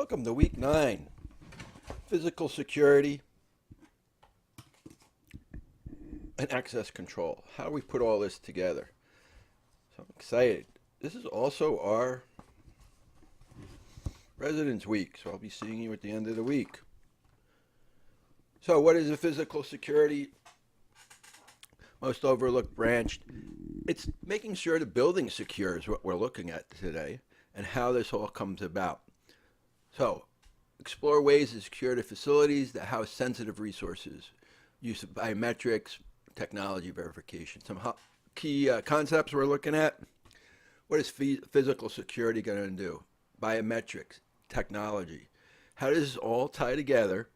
Welcome to week 9, physical security and access control. How do we put all this together? So I'm excited. This is also our Residence Week, so I'll be seeing you at the end of the week. So what is a physical security most overlooked branch? It's making sure the building secure is what we're looking at today and how this all comes about. So, explore ways to secure the facilities that house sensitive resources, use of biometrics, technology verification. Some key concepts we're looking at. What is physical security going to do? Biometrics, technology. How does this all tie together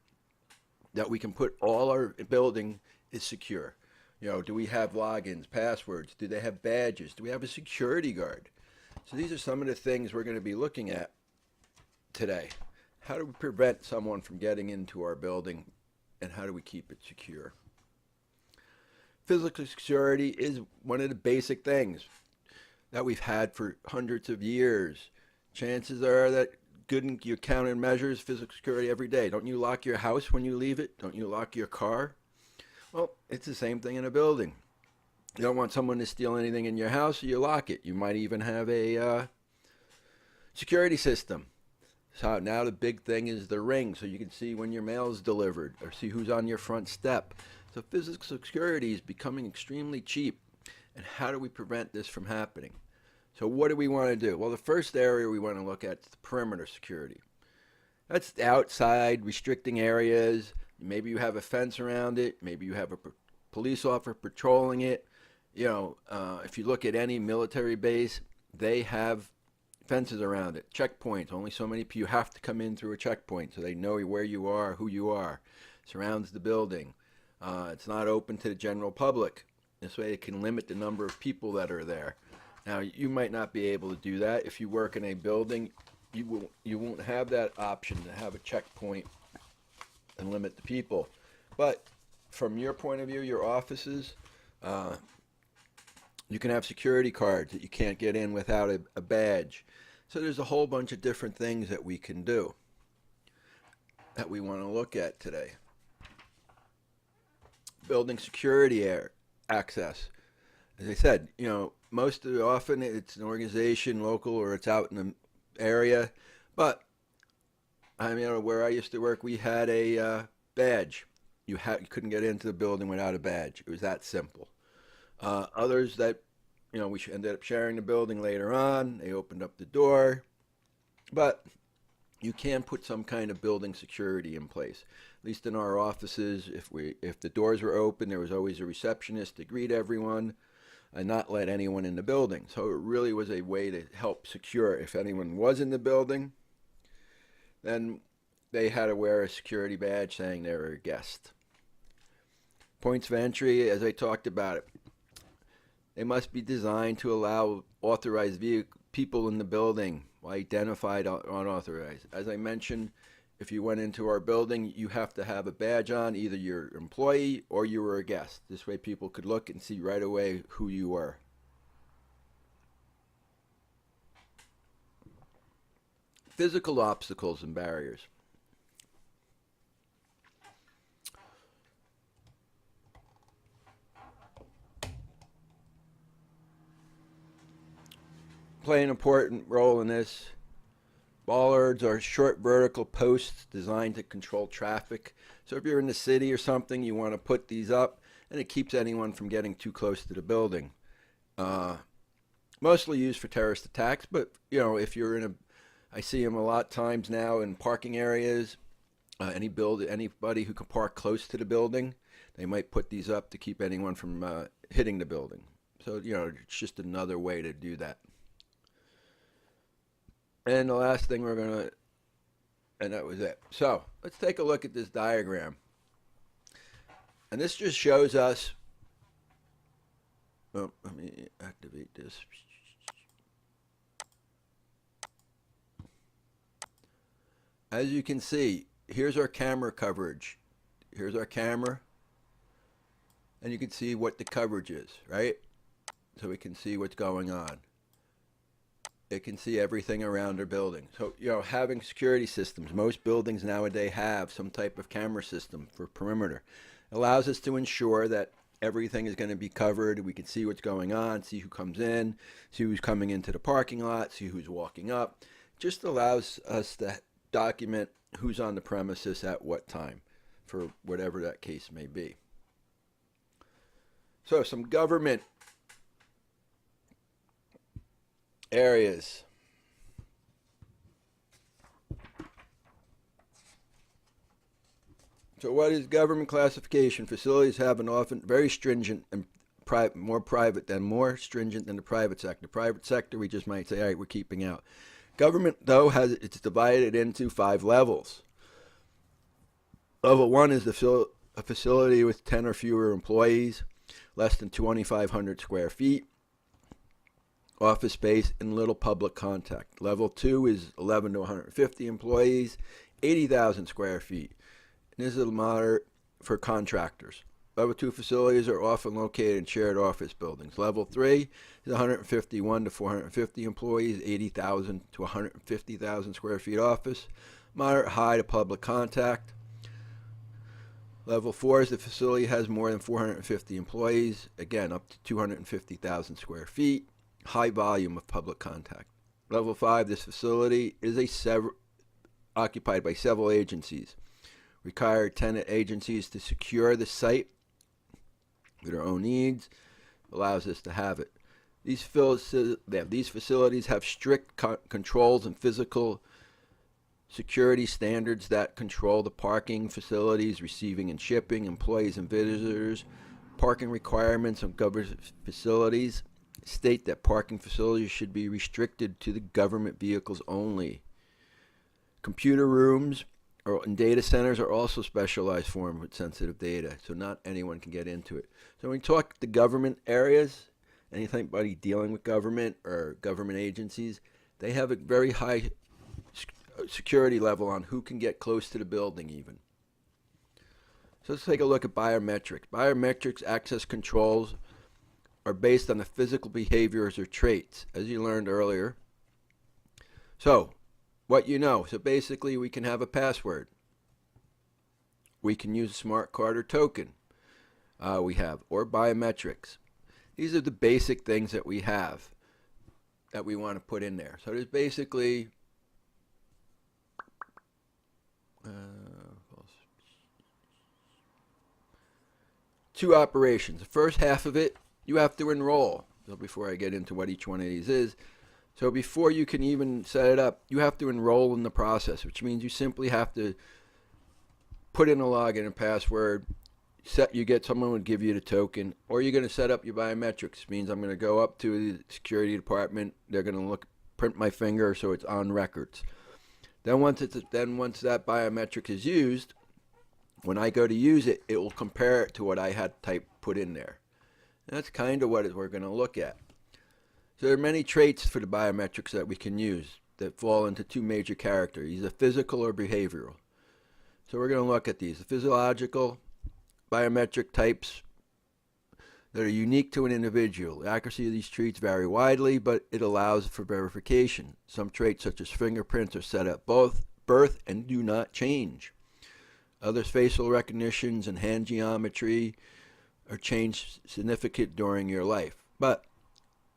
that we can put all our building is secure? You know, do we have logins, passwords? Do they have badges? Do we have a security guard? So these are some of the things we're going to be looking at today. How do we prevent someone from getting into our building, and how do we keep it secure? Physical security is one of the basic things that we've had for hundreds of years. Chances are that good you count and measures physical security every day. Don't you lock your house when you leave it? Don't you lock your car? Well, it's the same thing in a building. You don't want someone to steal anything in your house, so you lock it. You might even have a security system. So now the big thing is the ring, so you can see when your mail is delivered or see who's on your front step. So physical security is becoming extremely cheap. And how do we prevent this from happening? So what do we want to do? Well, the first area we want to look at is the perimeter security. That's the outside restricting areas. Maybe you have a fence around it. Maybe you have a police officer patrolling it. You know, if you look at any military base, they have fences around it, checkpoints. Only so many people, you have to come in through a checkpoint so they know where you are, who you are. Surrounds the building. It's not open to the general public. This way it can limit the number of people that are there. Now, you might not be able to do that. If you work in a building, you won't have that option to have a checkpoint and limit the people. But from your point of view, your offices, you can have security cards that you can't get in without a badge. So there's a whole bunch of different things that we can do that we want to look at today. Building security access. As I said, you know, most of the often it's an organization, local, or it's out in the area. But I mean, where I used to work, we had a badge. You couldn't get into the building without a badge. It was that simple. Others that, you know, we ended up sharing the building later on. They opened up the door. But you can put some kind of building security in place. At least in our offices, if the doors were open, there was always a receptionist to greet everyone and not let anyone in the building. So it really was a way to help secure. If anyone was in the building, then they had to wear a security badge saying they were a guest. Points of entry, as I talked about it, they must be designed to allow authorized people in the building, identified unauthorized. As I mentioned, if you went into our building, you have to have a badge on, either you're an employee or you were a guest. This way people could look and see right away who you were. Physical obstacles and barriers. Play an important role in this. Bollards are short vertical posts designed to control traffic. So if you're in the city or something, you want to put these up, and it keeps anyone from getting too close to the building. Mostly used for terrorist attacks, but you know, if you're in a, I see them a lot times now in parking areas. Anybody who can park close to the building, they might put these up to keep anyone from hitting the building. So you know, it's just another way to do that. And the last thing we're going to, and that was it. So let's take a look at this diagram. And this just shows us, oh, let me activate this. As you can see, here's our camera coverage. Here's our camera. And you can see what the coverage is, right? So we can see what's going on. It can see everything around their building. So, having security systems, most buildings nowadays have some type of camera system for perimeter. It allows us to ensure that everything is going to be covered. We can see what's going on, see who comes in, see who's coming into the parking lot, see who's walking up. Just allows us to document who's on the premises at what time, for whatever that case may be. So some government areas. So what is government classification? Facilities have an often very stringent and more stringent than the private sector. Private sector, we just might say, all right, we're keeping out. Government, though, it's divided into 5 levels. Level 1 is a facility with 10 or fewer employees, less than 2,500 square feet, office space, and little public contact. Level 2 is 11 to 150 employees, 80,000 square feet. And this is moderate for contractors. Level 2 facilities are often located in shared office buildings. Level 3 is 151 to 450 employees, 80,000 to 150,000 square feet office. Moderate high to public contact. Level 4 is the facility has more than 450 employees, again up to 250,000 square feet. High volume of public contact. Level 5, this facility is occupied by several agencies. Require tenant agencies to secure the site for their own needs. Allows us to have it. These facilities have strict controls and physical security standards that control the parking facilities, receiving and shipping, employees and visitors. Parking requirements of government facilities state that parking facilities should be restricted to the government vehicles only. Computer rooms and data centers are also specialized forms with sensitive data, so not anyone can get into it. So when we talk the government areas, anybody dealing with government or government agencies, they have a very high security level on who can get close to the building even. So let's take a look at biometrics. Biometrics access controls are based on the physical behaviors or traits, as you learned earlier. So, what you know. So basically, we can have a password. We can use a smart card or token. Or biometrics. These are the basic things that we have that we want to put in there. So there's basically two operations. The first half of it, you have to enroll. So before I get into what each one of these is, so before you can even set it up, you have to enroll in the process, which means you simply have to put in a login and password. Someone would give you the token, or you're going to set up your biometrics. It means I'm going to go up to the security department. They're going to print my finger so it's on records. Then once that biometric is used, when I go to use it, it will compare it to what I had put in there. And that's kind of what we're going to look at. So there are many traits for the biometrics that we can use that fall into 2 major categories, either physical or behavioral. So we're going to look at these. The physiological biometric types that are unique to an individual. The accuracy of these traits vary widely, but it allows for verification. Some traits, such as fingerprints, are set at birth and do not change. Others, facial recognitions and hand geometry, are changed significant during your life. But,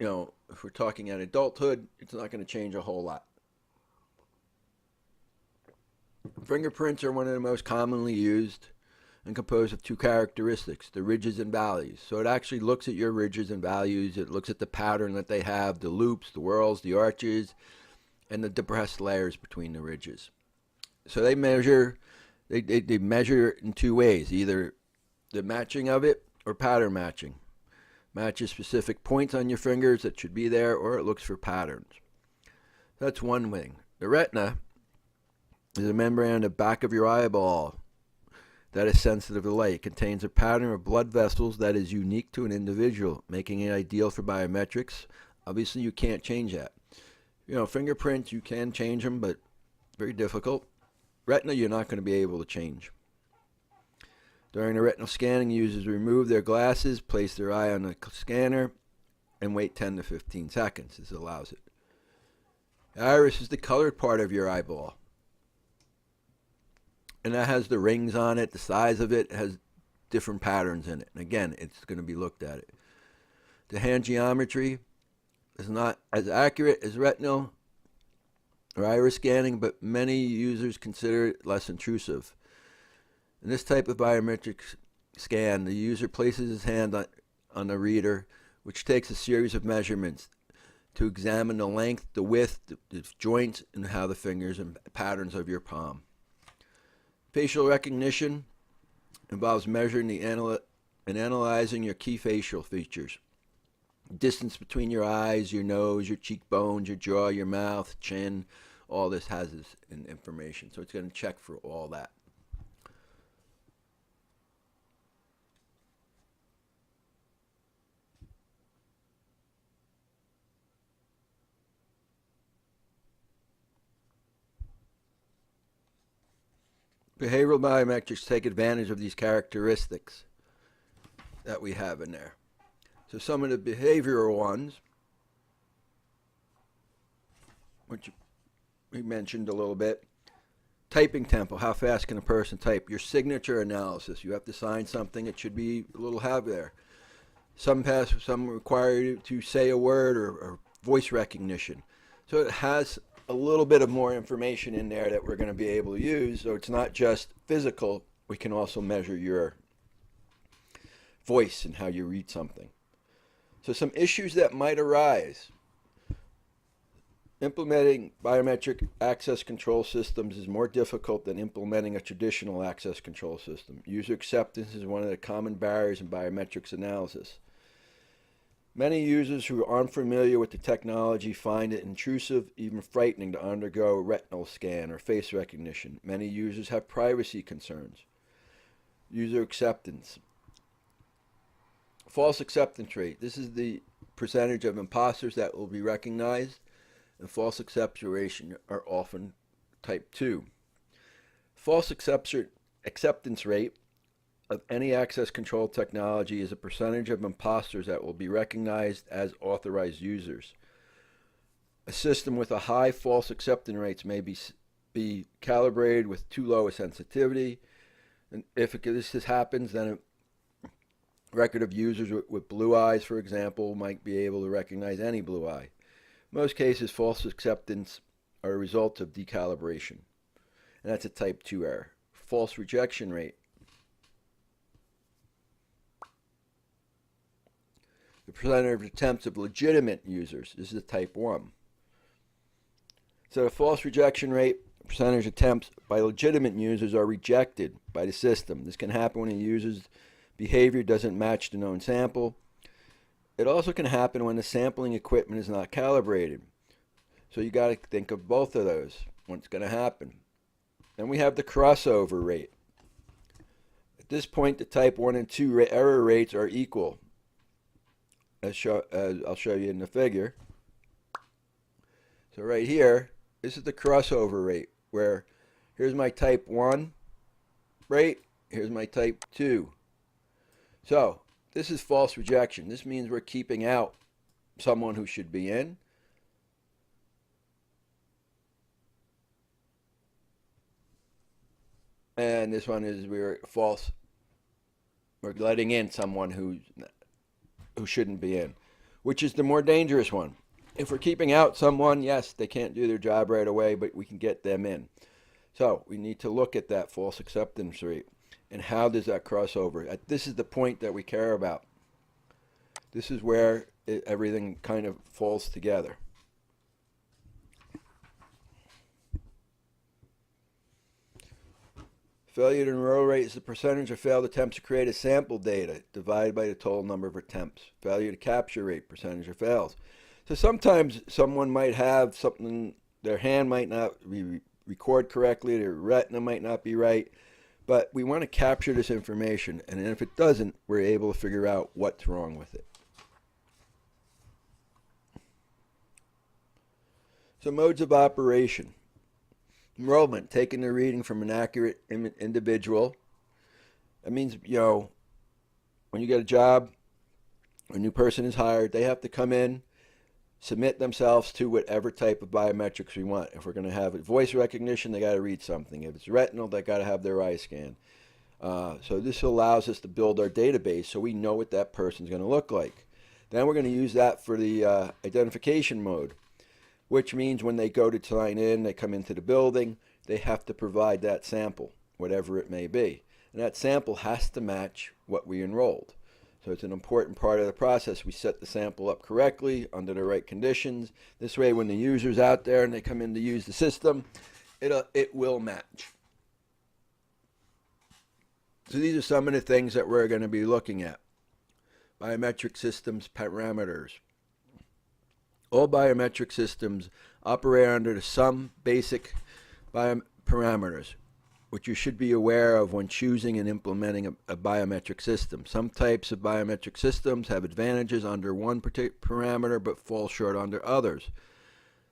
if we're talking at adulthood, it's not going to change a whole lot. Fingerprints are one of the most commonly used and composed of 2 characteristics, the ridges and valleys. So it actually looks at your ridges and values. It looks at the pattern that they have, the loops, the whorls, the arches, and the depressed layers between the ridges. So they measure in 2 ways, either the matching of it or pattern matching. Matches specific points on your fingers that should be there, or it looks for patterns. That's one thing. The retina is a membrane on the back of your eyeball that is sensitive to light. It contains a pattern of blood vessels that is unique to an individual, making it ideal for biometrics. Obviously, you can't change that. Fingerprints, you can change them, but very difficult. Retina, you're not going to be able to change. During the retinal scanning, users remove their glasses, place their eye on the scanner, and wait 10 to 15 seconds. This allows it. Iris is the colored part of your eyeball. And that has the rings on it. The size of it has different patterns in it. And again, it's going to be looked at it. The hand geometry is not as accurate as retinal or iris scanning, but many users consider it less intrusive. In this type of biometric scan, the user places his hand on the reader, which takes a series of measurements to examine the length, the width, the joints, and how the fingers and patterns of your palm. Facial recognition involves measuring and analyzing your key facial features. Distance between your eyes, your nose, your cheekbones, your jaw, your mouth, chin, all this has this information. So it's going to check for all that. Behavioral biometrics take advantage of these characteristics that we have in there. So some of the behavioral ones, which we mentioned a little bit, typing tempo, how fast can a person type? Your signature analysis, you have to sign something, it should be a little have there. Some require you to say a word or voice recognition. So it has a little bit of more information in there that we're going to be able to use. So it's not just physical, we can also measure your voice and how you read something. So some issues that might arise. Implementing biometric access control systems is more difficult than implementing a traditional access control system. User acceptance is one of the common barriers in biometrics analysis. Many users who are unfamiliar with the technology find it intrusive, even frightening to undergo a retinal scan or face recognition. Many users have privacy concerns. User acceptance. False acceptance rate. This is the percentage of imposters that will be recognized, and false acceptance are often type 2. False acceptance rate of any access control technology is a percentage of imposters that will be recognized as authorized users. A system with a high false acceptance rates may be calibrated with too low a sensitivity. And if this happens, then a record of users with blue eyes, for example, might be able to recognize any blue eye. In most cases, false acceptance are a result of decalibration, and that's a type 2 error. False rejection rate. The percentage of attempts of legitimate users. This is a type 1. So the false rejection rate, percentage of attempts by legitimate users are rejected by the system. This can happen when a user's behavior doesn't match the known sample. It also can happen when the sampling equipment is not calibrated. So you got to think of both of those, what's going to happen. Then we have the crossover rate. At this point, the type 1 and 2 error rates are equal. As I'll show you in the figure. So right here, this is the crossover rate, where here's my type 1 rate, here's my type 2. So this is false rejection. This means we're keeping out someone who should be in. And this one is we're letting in someone who shouldn't be in, which is the more dangerous one. If we're keeping out someone, yes, they can't do their job right away, but we can get them in. So we need to look at that false acceptance rate and how does that cross over. This is the point that we care about. This is where everything kind of falls together. Failure to enroll rate is the percentage of failed attempts to create a sample data divided by the total number of attempts. Failure to capture rate, percentage of fails. So sometimes someone might have something, their hand might not record correctly, their retina might not be right, but we want to capture this information, and if it doesn't, we're able to figure out what's wrong with it. So modes of operation. Enrollment, taking the reading from an accurate individual. That means, when you get a job, a new person is hired, they have to come in, submit themselves to whatever type of biometrics we want. If we're going to have voice recognition, they got to read something. If it's retinal, they got to have their eye scan. So this allows us to build our database so we know what that person's going to look like. Then we're going to use that for the identification mode, which means when they go to sign in, they come into the building, they have to provide that sample, whatever it may be. And that sample has to match what we enrolled. So it's an important part of the process. We set the sample up correctly under the right conditions. This way, when the user's out there and they come in to use the system, it will match. So these are some of the things that we're going to be looking at. Biometric systems parameters. All biometric systems operate under some basic parameters, which you should be aware of when choosing and implementing a biometric system. Some types of biometric systems have advantages under one particular parameter but fall short under others.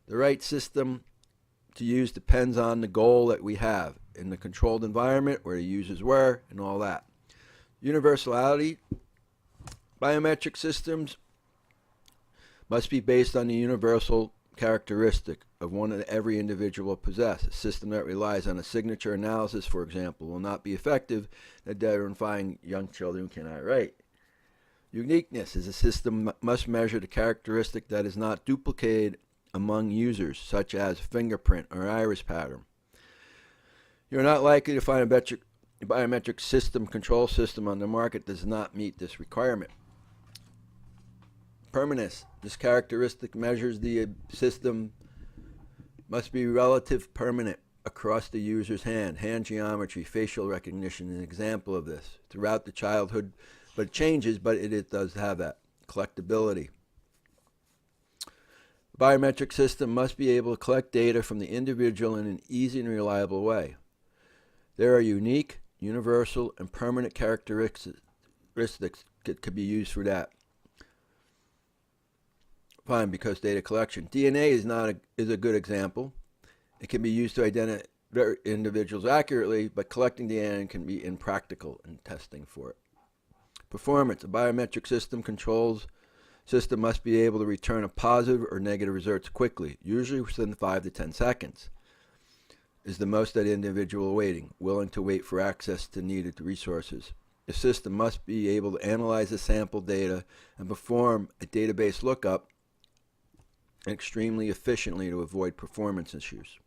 The right system to use depends on the goal that we have in the controlled environment, where the users were, and all that. Universality. Biometric systems must be based on the universal characteristic of one that every individual possesses. A system that relies on a signature analysis, for example, will not be effective at identifying young children who cannot write. Uniqueness is a system must measure the characteristic that is not duplicated among users, such as fingerprint or iris pattern. You're not likely to find a biometric system control system on the market that does not meet this requirement. Permanence. This characteristic measures the system must be relative permanent across the user's hand. Hand geometry, facial recognition is an example of this throughout the childhood, but it changes, but it does have that. Collectability. The biometric system must be able to collect data from the individual in an easy and reliable way. There are unique, universal, and permanent characteristics that could be used for that. Fine, because data collection. DNA is a good example. It can be used to identify individuals accurately, but collecting DNA can be impractical in testing for it. Performance. A biometric system controls system must be able to return a positive or negative results quickly, usually within 5 to 10 seconds. Is the most that individual waiting, willing to wait for access to needed resources. The system must be able to analyze the sample data and perform a database lookup extremely efficiently to avoid performance issues.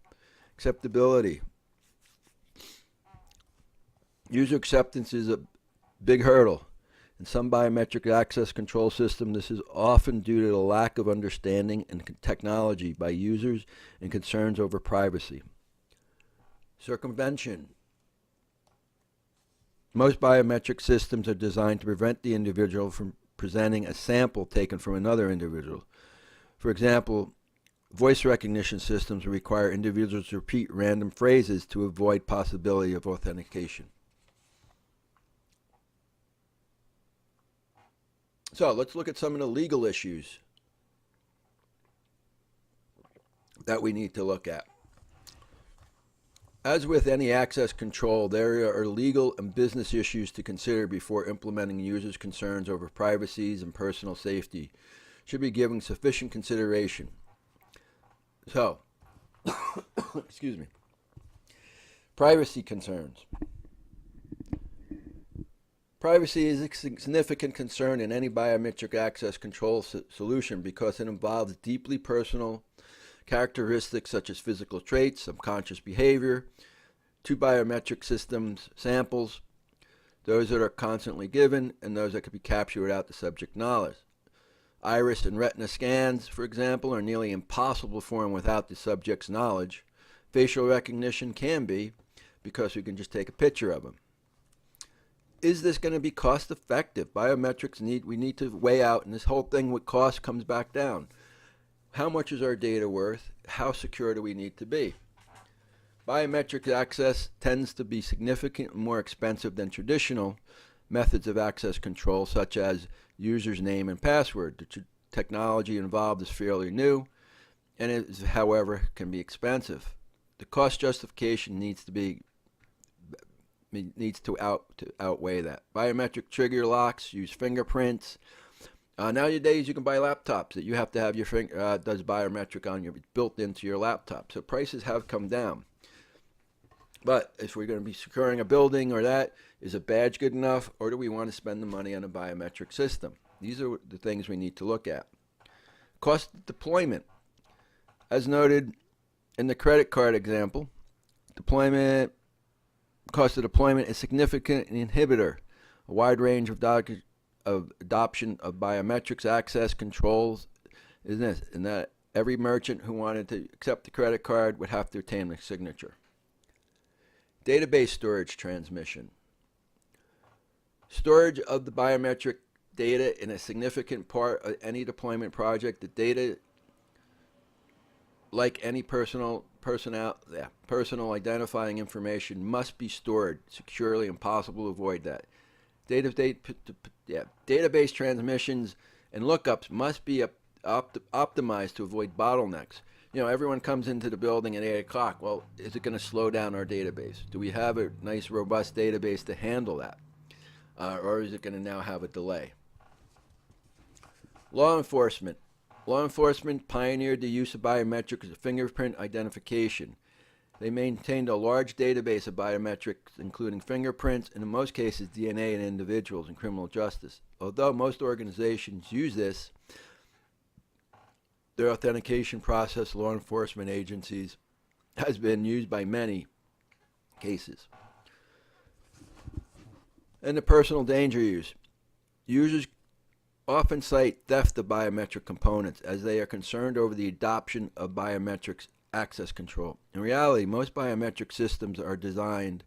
Acceptability. User acceptance is a big hurdle. In some biometric access control systems, this is often due to the lack of understanding and technology by users and concerns over privacy. Circumvention. Most biometric systems are designed to prevent the individual from presenting a sample taken from another individual. For example, voice recognition systems require individuals to repeat random phrases to avoid possibility of authentication. So let's look at some of the legal issues that we need to look at. As with any access control, there are legal and business issues to consider before implementing users' concerns over privacy and personal safety should be given sufficient consideration. So, excuse me. Privacy concerns. Privacy is a significant concern in any biometric access control solution because it involves deeply personal characteristics such as physical traits, subconscious behavior, to biometric systems samples, those that are constantly given, and those that can be captured without the subject knowledge. Iris and retina scans, for example, are nearly impossible to perform without the subject's knowledge. Facial recognition can be, because we can just take a picture of them. Is this going to be cost effective? Biometrics we need to weigh out, and this whole thing with cost comes back down. How much is our data worth? How secure do we need to be? Biometric access tends to be significantly more expensive than traditional methods of access control, such as user's name and password. The technology involved is fairly new, and it is, however, can be expensive. The cost justification needs to outweigh that. Biometric trigger locks use fingerprints. Nowadays, you can buy laptops that you have to have your finger does biometric on your built into your laptop. So prices have come down. But if we're going to be securing a building or that, is a badge good enough, or do we want to spend the money on a biometric system? These are the things we need to look at. Cost of deployment. As noted in the credit card example, cost of deployment is a significant inhibitor. A wide range of adoption of biometrics access controls is this, and that every merchant who wanted to accept the credit card would have to obtain a signature. Database storage transmission. Storage of the biometric data in a significant part of any deployment project. The data, like any personal identifying information, must be stored securely, impossible to avoid that. Database transmissions and lookups must be optimized to avoid bottlenecks. Everyone comes into the building at 8 o'clock. Well, is it going to slow down our database? Do we have a nice, robust database to handle that? Or is it going to now have a delay? Law enforcement. Law enforcement pioneered the use of biometrics as a fingerprint identification. They maintained a large database of biometrics, including fingerprints, and in most cases DNA in individuals in criminal justice. Although most organizations use this, their authentication process, law enforcement agencies, has been used by many cases. And the personal danger use. Users often cite theft of biometric components as they are concerned over the adoption of biometrics access control. In reality, most biometric systems are designed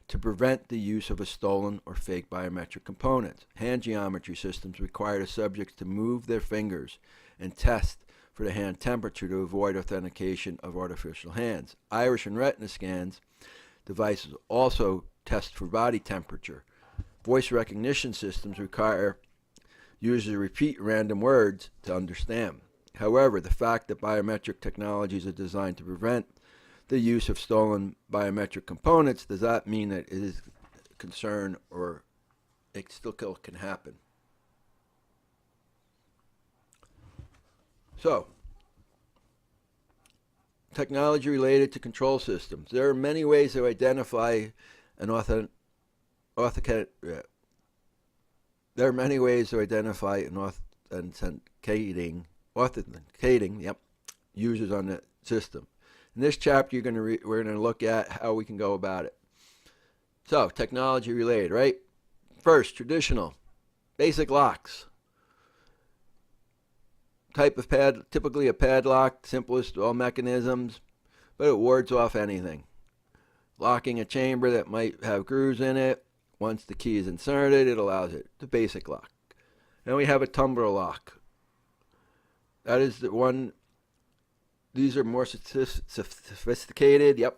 to prevent the use of a stolen or fake biometric components. Hand geometry systems require the subjects to move their fingers and test for the hand temperature to avoid authentication of artificial hands. Iris and retina scans devices also test for body temperature. Voice recognition systems require users to repeat random words to understand. However, the fact that biometric technologies are designed to prevent the use of stolen biometric components does not mean that it is a concern, or it still can happen. So, technology related to control systems. There are many ways to identify an authenticating users on the system. In this chapter, we're going to look at how we can go about it. So, technology related, right? First, traditional, basic locks. Type of typically a padlock, simplest of all mechanisms, but it wards off anything. Locking a chamber that might have grooves in it. Once the key is inserted, it allows it. The basic lock. Then we have a tumbler lock. That is the one. These are more sophisticated. Yep.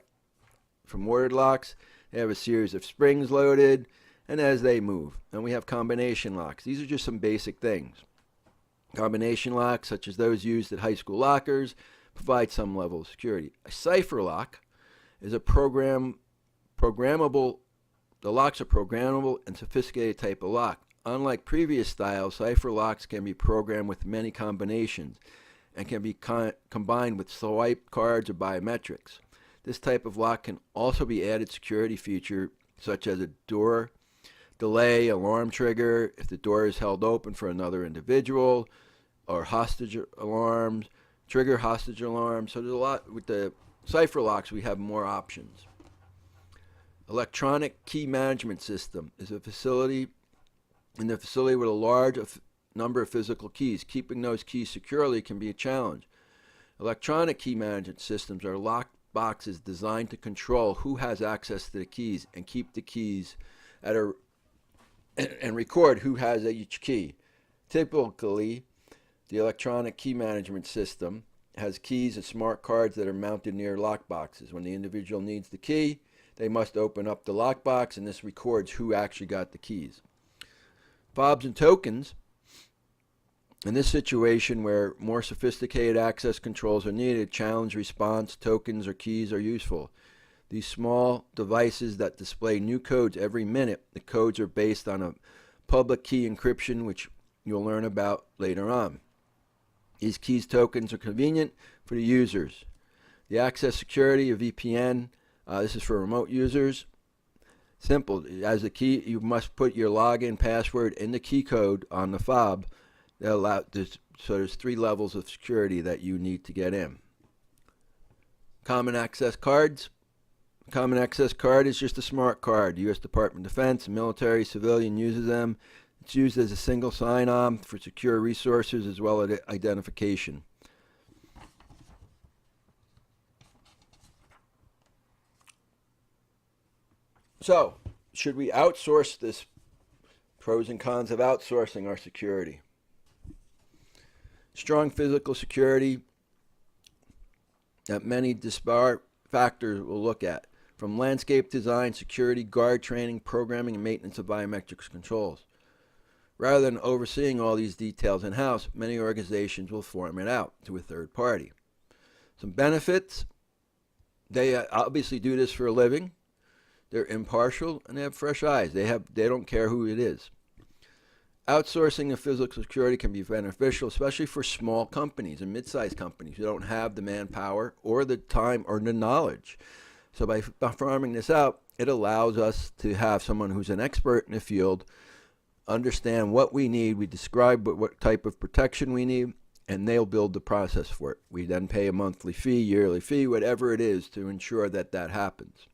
From word locks, they have a series of springs loaded, and as they move. And we have combination locks. These are just some basic things. Combination locks, such as those used at high school lockers, provide some level of security. A cipher lock is a programmable. The locks are programmable and sophisticated type of lock. Unlike previous styles, cipher locks can be programmed with many combinations and can be combined with swipe cards or biometrics. This type of lock can also be added security feature such as a door delay, alarm trigger, if the door is held open for another individual, or hostage alarms, trigger hostage alarms. So there's a lot. With the cipher locks, we have more options. Electronic key management system is a facility with a large number of physical keys. Keeping those keys securely can be a challenge. Electronic key management systems are locked boxes designed to control who has access to the keys and keep the keys and record who has each key. Typically, the electronic key management system has keys and smart cards that are mounted near lock boxes. When the individual needs the key, they must open up the lockbox, and this records who actually got the keys. Fobs and tokens. In this situation where more sophisticated access controls are needed, challenge response tokens or keys are useful. These small devices that display new codes every minute. The codes are based on a public key encryption, which you'll learn about later on. These keys tokens are convenient for the users. The access security of VPN, this is for remote users. Simple. As a key, you must put your login password in the key code on the fob. So there's 3 levels of security that you need to get in. Common access cards. Common access card is just a smart card. The U.S. Department of Defense, military, civilian uses them. It's used as a single sign-on for secure resources as well as identification. So, should we outsource this? Pros and cons of outsourcing our security. Strong physical security that many disparate factors will look at, from landscape design, security, guard training, programming, and maintenance of biometrics controls. Rather than overseeing all these details in-house, many organizations will farm it out to a third party. Some benefits: they obviously do this for a living. They're impartial and they have fresh eyes. They don't care who it is. Outsourcing of physical security can be beneficial, especially for small companies and mid-sized companies who don't have the manpower or the time or the knowledge. So by farming this out, it allows us to have someone who's an expert in the field, understand what we need. We describe what type of protection we need, and they'll build the process for it. We then pay a monthly fee, yearly fee, whatever it is, to ensure that that happens.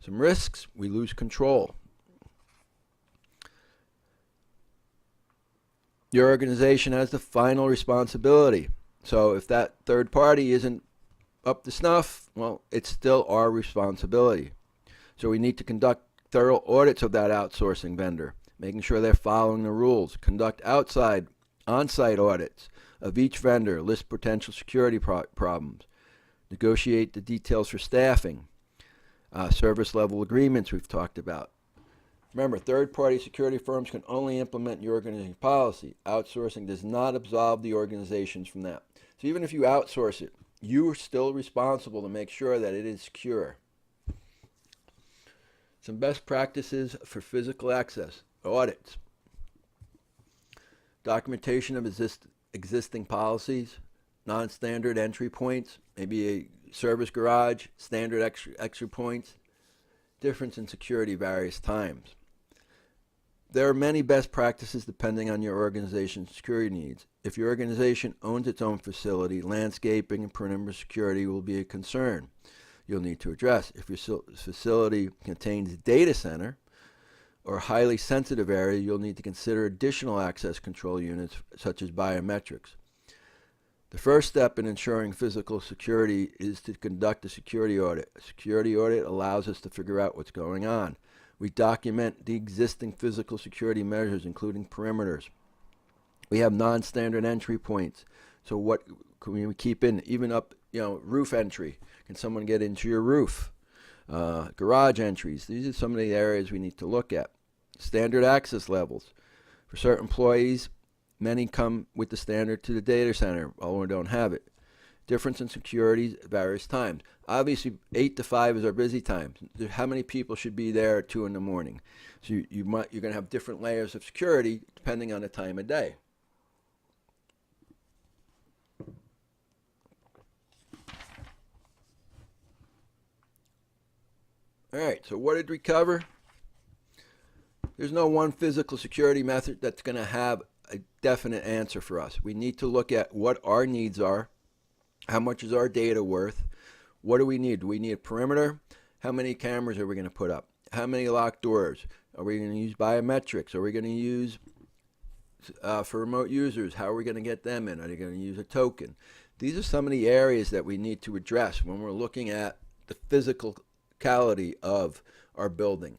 Some risks: we lose control. Your organization has the final responsibility. So if that third party isn't up to snuff, well, it's still our responsibility. So we need to conduct thorough audits of that outsourcing vendor, making sure they're following the rules. Conduct on-site audits of each vendor, list potential security problems, negotiate the details for staffing, service level agreements we've talked about. Remember, third-party security firms can only implement your organization policy. Outsourcing does not absolve the organizations from that. So even if you outsource it, you are still responsible to make sure that it is secure. Some best practices for physical access: audits, documentation of existing policies, non-standard entry points, maybe a service garage, standard extra points, difference in security various times. There are many best practices depending on your organization's security needs. If your organization owns its own facility, landscaping and perimeter security will be a concern you'll need to address. If your facility contains a data center or highly sensitive area, you'll need to consider additional access control units such as biometrics. The first step in ensuring physical security is to conduct a security audit. A security audit allows us to figure out what's going on. We document the existing physical security measures, including perimeters. We have non-standard entry points. So what can we keep in? Even up, roof entry. Can someone get into your roof? Garage entries. These are some of the areas we need to look at. Standard access levels. For certain employees, many come with the standard to the data center, while we don't have it. Difference in security at various times. Obviously, 8 to 5 is our busy time. How many people should be there at 2 in the morning? So you're going to have different layers of security depending on the time of day. All right, so what did we cover? There's no one physical security method that's going to have a definite answer for us. We need to look at what our needs are. How much is our data worth? What do we need? Do we need a perimeter? How many cameras are we going to put up? How many locked doors? Are we going to use biometrics? Are we going to use, for remote users, how are we going to get them in? Are they going to use a token? These are some of the areas that we need to address when we're looking at the physicality of our building.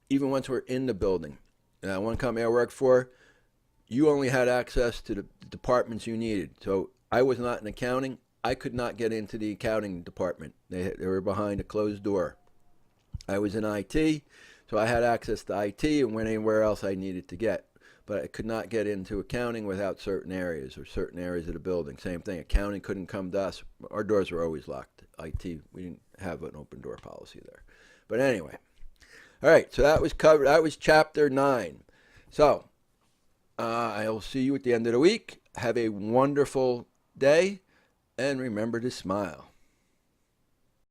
Even once we're in the building. One company I worked for, you only had access to the departments you needed. So I was not in accounting. I could not get into the accounting department. They were behind a closed door. I was in IT, so I had access to IT and went anywhere else I needed to get. But I could not get into accounting without certain areas or certain areas of the building. Same thing, accounting couldn't come to us. Our doors were always locked. IT, we didn't have an open door policy there. But anyway, all right, so that was covered. That was chapter 9. So I'll see you at the end of the week. Have a wonderful day, and remember to smile.